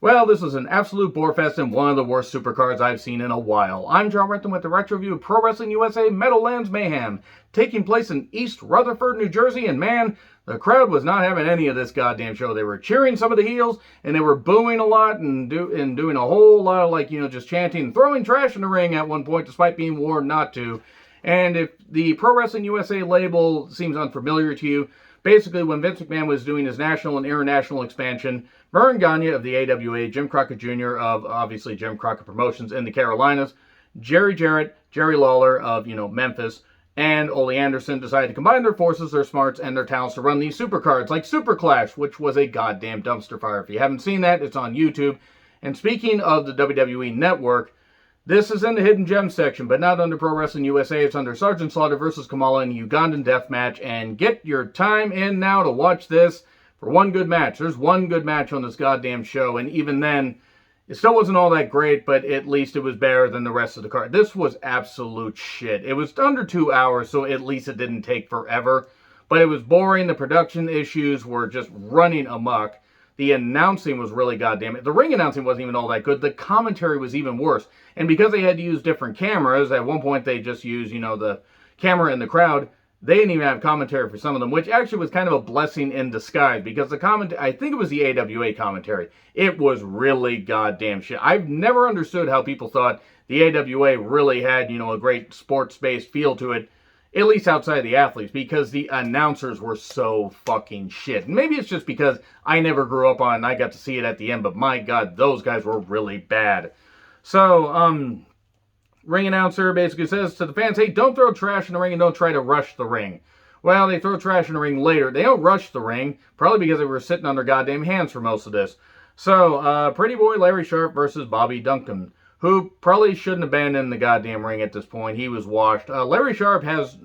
Well, this was an absolute bore fest and one of the worst supercards I've seen in a while. I'm John Renton with the Retro Review of Pro Wrestling USA Meadowlands Mayhem, taking place in East Rutherford, New Jersey, and man, the crowd was not having any of this goddamn show. They were cheering some of the heels, and they were booing a lot and doing a whole lot of just chanting and throwing trash in the ring at one point, despite being warned not to. And if the Pro Wrestling USA label seems unfamiliar to you, basically, when Vince McMahon was doing his national and international expansion, Vern Gagne of the AWA, Jim Crockett Jr. of, obviously, Jim Crockett Promotions in the Carolinas, Jerry Jarrett, Jerry Lawler of, Memphis, and Ole Anderson decided to combine their forces, their smarts, and their talents to run these supercards like Super Clash, which was a goddamn dumpster fire. If you haven't seen that, it's on YouTube. And speaking of the WWE Network, this is in the Hidden Gems section, but not under Pro Wrestling USA. It's under Sergeant Slaughter versus Kamala in a Ugandan death match. And get your time in now to watch this for one good match. There's one good match on this goddamn show, and even then, it still wasn't all that great, but at least it was better than the rest of the card. This was absolute shit. It was under 2 hours, so at least it didn't take forever. But it was boring. The production issues were just running amok. The announcing was really goddamn it. The ring announcing wasn't even all that good. The commentary was even worse. And because they had to use different cameras, at one point they just used, the camera in the crowd. They didn't even have commentary for some of them, which actually was kind of a blessing in disguise, because the commentary, I think it was the AWA commentary, it was really goddamn shit. I've never understood how people thought the AWA really had, a great sports-based feel to it, at least outside of the athletes, because the announcers were so fucking shit. And maybe it's just because I never grew up on it and I got to see it at the end, but my God, those guys were really bad. So, ring announcer basically says to the fans, hey, don't throw trash in the ring and don't try to rush the ring. Well, they throw trash in the ring later. They don't rush the ring, probably because they were sitting on their goddamn hands for most of this. So, Pretty Boy Larry Sharp versus Bobby Duncan, who probably shouldn't have been in the goddamn ring at this point. He was washed. Larry Sharp has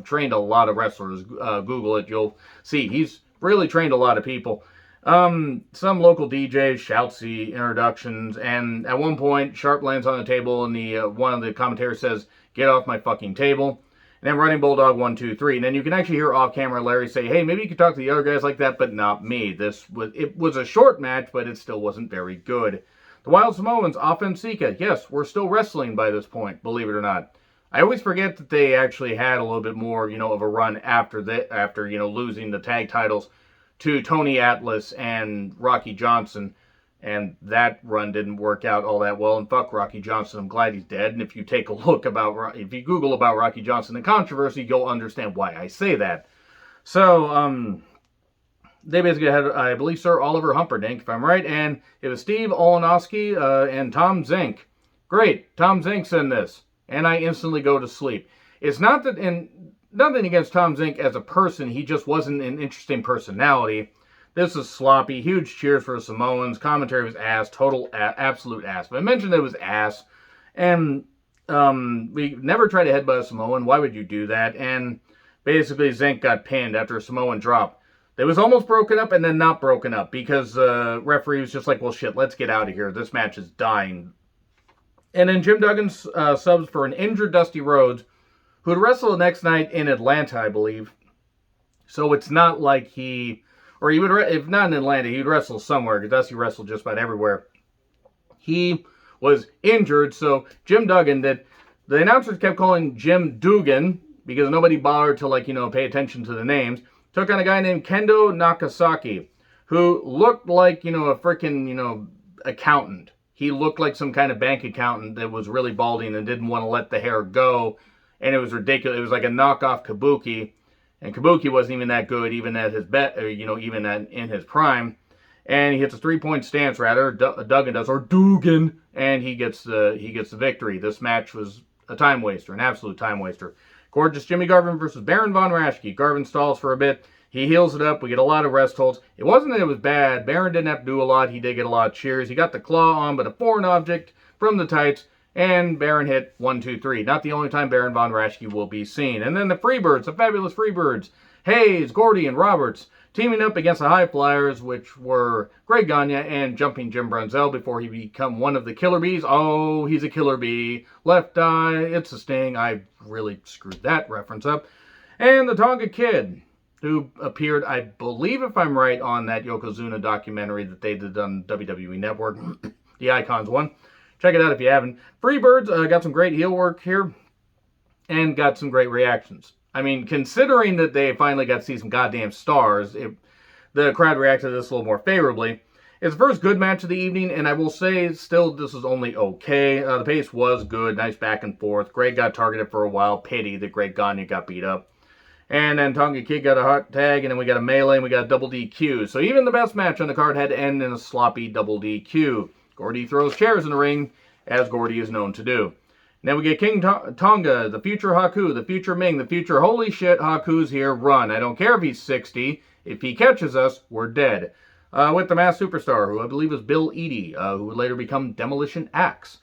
trained a lot of wrestlers. Google it, you'll see. He's really trained a lot of people. Some local DJs shouts the introductions, and at one point, Sharp lands on the table, and one of the commentators says, "Get off my fucking table." And then Running Bulldog 1, 2, 3. And then you can actually hear off camera Larry say, "Hey, maybe you could talk to the other guys like that, but not me." It was a short match, but it still wasn't very good. The Wild Samoans, Offense Sika. Yes, we're still wrestling by this point, believe it or not. I always forget that they actually had a little bit more, of a run after losing the tag titles to Tony Atlas and Rocky Johnson, and that run didn't work out all that well. And fuck Rocky Johnson, I'm glad he's dead. And if you take a look if you Google about Rocky Johnson and controversy, you'll understand why I say that. So, they basically had, I believe, Sir Oliver Humperdinck, if I'm right, and it was Steve Olenowski and Tom Zink. Great, Tom Zink's in this, and I instantly go to sleep. It's not that, and nothing against Tom Zink as a person, he just wasn't an interesting personality. This is sloppy, huge cheers for the Samoans, commentary was ass, absolute ass. But I mentioned it was ass, and we never tried to headbutt a Samoan. Why would you do that? And basically Zink got pinned after a Samoan drop. It was almost broken up and then not broken up because referee was just like, well, shit, let's get out of here. This match is dying. And then Jim Duggan's subs for an injured Dusty Rhodes, who'd wrestle the next night in Atlanta, I believe. So it's not like if not in Atlanta, he'd wrestle somewhere, because Dusty wrestled just about everywhere. He was injured, so Jim Duggan the announcers kept calling Jim Dugan, because nobody bothered to, pay attention to the names. Took on a guy named Kendo Nakasaki, who looked like, a freaking, accountant. He looked like some kind of bank accountant that was really balding and didn't want to let the hair go. And it was ridiculous. It was like a knockoff Kabuki. And Kabuki wasn't even that good, even at his in his prime. And he hits a 3-point stance, rather. Duggan does, or Dugan, and he gets the victory. This match was a time waster, an absolute time waster. Gorgeous Jimmy Garvin versus Baron Von Rashke. Garvin stalls for a bit. He heals it up. We get a lot of rest holds. It wasn't that it was bad. Baron didn't have to do a lot. He did get a lot of cheers. He got the claw on, but a foreign object from the tights. And Baron hit 1, 2, 3. Not the only time Baron Von Rashke will be seen. And then the Freebirds, the fabulous Freebirds. Hayes, Gordy, and Roberts teaming up against the High Flyers, which were Greg Gagne and Jumping Jim Brunzell before he become one of the Killer Bees. Oh, he's a Killer Bee. Left Eye, it's a Sting. I really screwed that reference up. And the Tonga Kid, who appeared, I believe, if I'm right, on that Yokozuna documentary that they did on WWE Network, the Icons one. Check it out if you haven't. Freebirds got some great heel work here and got some great reactions. I mean, considering that they finally got to see some goddamn stars, the crowd reacted to this a little more favorably. It's the first good match of the evening, and I will say, still, this is only okay. The pace was good, nice back and forth. Greg got targeted for a while. Pity that Greg Gagne got beat up. And then Tonga Kid got a hot tag, and then we got a melee, and we got a double DQ. So even the best match on the card had to end in a sloppy double DQ. Gordy throws chairs in the ring, as Gordy is known to do. And then we get King Tonga, the future Haku, the future Ming, the future holy shit, Haku's here, run. I don't care if he's 60. If he catches us, we're dead. With the masked superstar, who I believe is Bill Eadie, who would later become Demolition Axe.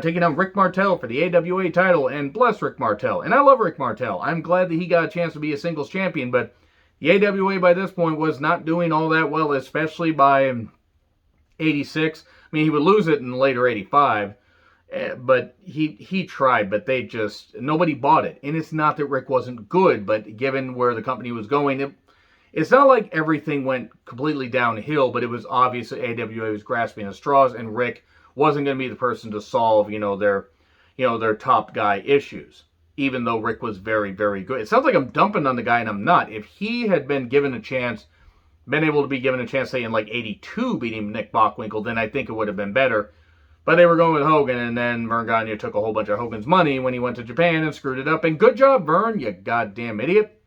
Taking on Rick Martel for the AWA title, and bless Rick Martel. And I love Rick Martel. I'm glad that he got a chance to be a singles champion, but the AWA by this point was not doing all that well, especially by 86. I mean, he would lose it in later 85, but he tried, but nobody bought it. And it's not that Rick wasn't good, but given where the company was going, it's not like everything went completely downhill, but it was obvious that AWA was grasping at straws, and Rick wasn't going to be the person to solve, their top guy issues, even though Rick was very, very good. It sounds like I'm dumping on the guy, and I'm not. If he had been given a chance, been able to be given a chance, say, in like 82, beating Nick Bockwinkel, then I think it would have been better. But they were going with Hogan, and then Vern Gagne took a whole bunch of Hogan's money when he went to Japan and screwed it up. And good job, Vern, you goddamn idiot.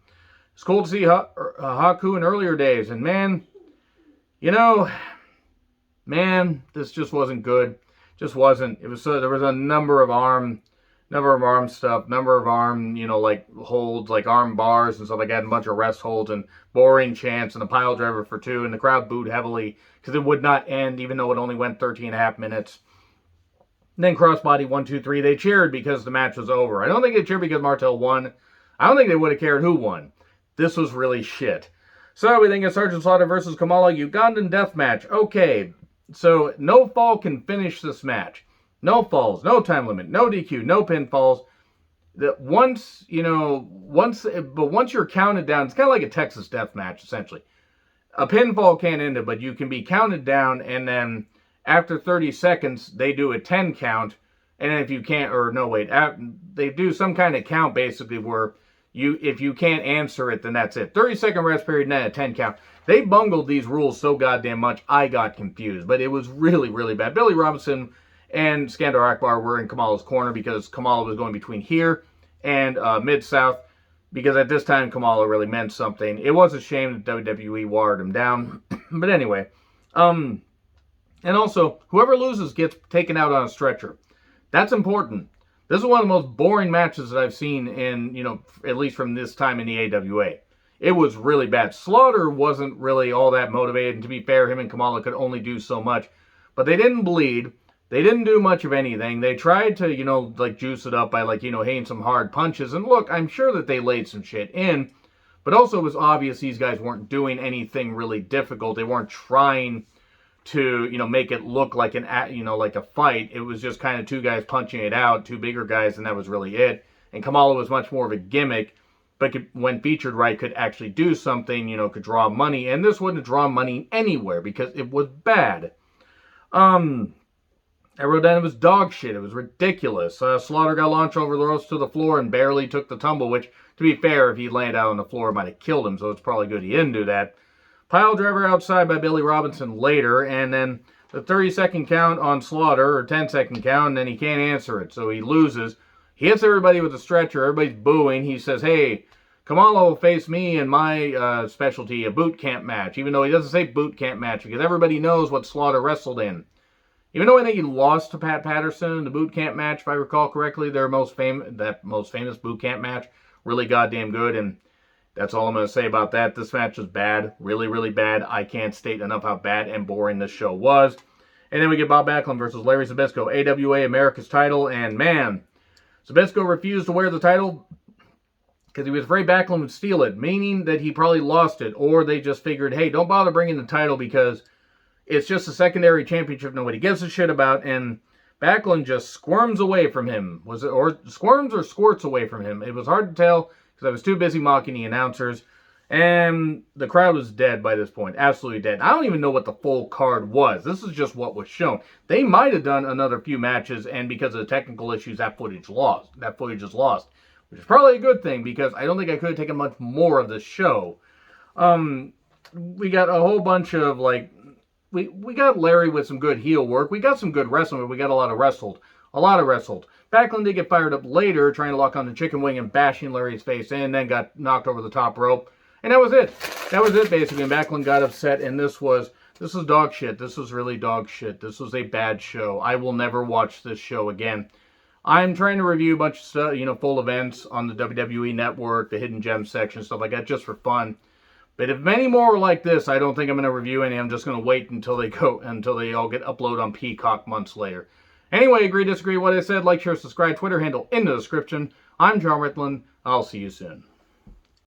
It's cool to see Haku in earlier days, and man, this just wasn't good. Just wasn't. It was there was a number of arm stuff, number of arm, like holds, like arm bars and stuff like that, and a bunch of rest holds and boring chants and a pile driver for 2, and the crowd booed heavily because it would not end, even though it only went 13 and a half minutes. And then crossbody 1, 2, 3. They cheered because the match was over. I don't think they cheered because Martel won. I don't think they would have cared who won. This was really shit. So we think it's Sergeant Slaughter versus Kamala, Ugandan death match. Okay, so no fall can finish this match. No falls, no time limit, no DQ, no pinfalls. Once you're counted down, it's kind of like a Texas death match, essentially. A pinfall can't end it, but you can be counted down, and then after 30 seconds, they do a 10 count, and then if you can't, they do some kind of count, basically, where if you can't answer it, then that's it. 30-second rest period, and then a 10 count. They bungled these rules so goddamn much, I got confused. But it was really, really bad. Billy Robinson and Skandar Akbar were in Kamala's corner because Kamala was going between here and Mid-South. Because at this time, Kamala really meant something. It was a shame that WWE watered him down. But anyway. And also, whoever loses gets taken out on a stretcher. That's important. This is one of the most boring matches that I've seen in, at least from this time in the AWA. It was really bad. Slaughter wasn't really all that motivated, and to be fair, him and Kamala could only do so much. But they didn't bleed. They didn't do much of anything. They tried to, juice it up by, hitting some hard punches. And look, I'm sure that they laid some shit in. But also it was obvious these guys weren't doing anything really difficult. They weren't trying to, make it look like like a fight. It was just kind of two guys punching it out, two bigger guys, and that was really it. And Kamala was much more of a gimmick, but when featured right, could actually do something, could draw money. And this wouldn't draw money anywhere because it was bad. I wrote down it was dog shit. It was ridiculous. Slaughter got launched over the ropes to the floor and barely took the tumble, which, to be fair, if he landed out on the floor, it might have killed him, so it's probably good he didn't do that. Pile driver outside by Billy Robinson later, and then the 30-second count on Slaughter, or 10-second count, and then he can't answer it, so he loses. He hits everybody with a stretcher. Everybody's booing. He says, hey, Kamala will face me in my specialty, a boot camp match, even though he doesn't say boot camp match, because everybody knows what Slaughter wrestled in. Even though I think he lost to Pat Patterson in the boot camp match, if I recall correctly, that most famous boot camp match, really goddamn good, and that's all I'm going to say about that. This match was bad, really, really bad. I can't state enough how bad and boring this show was. And then we get Bob Backlund versus Larry Subisco, AWA America's title, and man, Subisco refused to wear the title because he was afraid Backlund would steal it, meaning that he probably lost it, or they just figured, hey, don't bother bringing the title because it's just a secondary championship nobody gives a shit about, and Backlund just squirms away from him. Was it, or squirms or squirts away from him? It was hard to tell because I was too busy mocking the announcers. And the crowd was dead by this point. Absolutely dead. I don't even know what the full card was. This is just what was shown. They might have done another few matches, and because of the technical issues, that footage is lost. Which is probably a good thing, because I don't think I could have taken much more of this show. We got a whole bunch of, like, we got Larry with some good heel work. We got some good wrestling, but we got a lot of wrestled. Macklin did get fired up later, trying to lock on the chicken wing and bashing Larry's face in, then got knocked over the top rope. And that was it. That was it, basically. Macklin got upset, and this is dog shit. This was really dog shit. This was a bad show. I will never watch this show again. I'm trying to review a bunch of stuff, full events on the WWE Network, the Hidden Gems section, stuff like that, just for fun. But if many more are like this, I don't think I'm going to review any. I'm just going to wait until they all get uploaded on Peacock months later. Anyway, agree, disagree, what I said, like, share, subscribe, Twitter handle in the description. I'm John Ritlin. I'll see you soon.